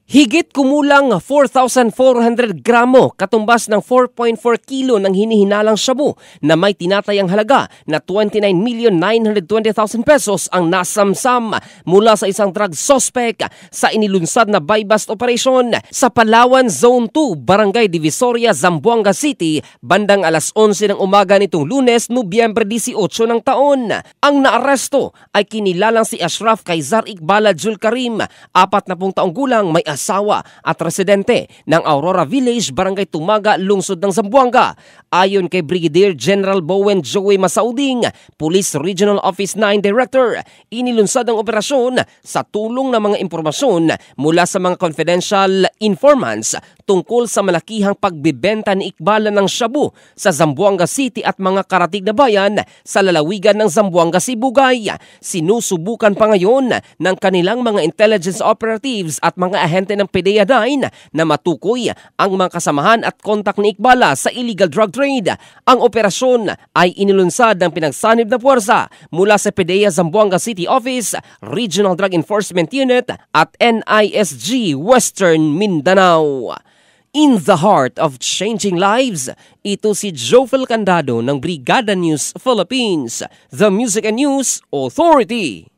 Higit kumulang 4,400 gramo katumbas ng 4.4 kilo ng hinihinalang shabu na may tinatayang halaga na 29,920,000 pesos ang nasamsam mula sa isang drug suspect sa inilunsad na buy-bust operation sa Palawan Zone 2, Barangay Divisoria, Zamboanga City, bandang alas 11 ng umaga nitong Lunes, Nobyembre 18 ng taon. Ang naaresto ay kinilalang si Ashraf Kaizar Iqbal Jul Karim, 40 taong gulang, may asawa at residente ng Aurora Village, Barangay Tumaga, lungsod ng Zamboanga. Ayon kay Brigadier General Bowen Joey Masauding, Police Regional Office 9 Director, inilunsad ang operasyon sa tulong ng mga impormasyon mula sa mga confidential informants tungkol sa malakihang pagbibenta ni Iqbal ng shabu sa Zamboanga City at mga karatig na bayan sa lalawigan ng Zamboanga, Sibugay. Sinusubukan pa ngayon ng kanilang mga intelligence operatives at mga ahente ng PDEA-9 na matukoy ang mga kasamahan at kontak ni Iqbal sa illegal drug trade. Ang operasyon ay inilunsad ng pinagsanib na puwersa mula sa PDEA Zamboanga City Office, Regional Drug Enforcement Unit at NISG Western Mindanao. In the heart of changing lives, ito si Jofel Candado ng Brigada News Philippines, the Music and News Authority.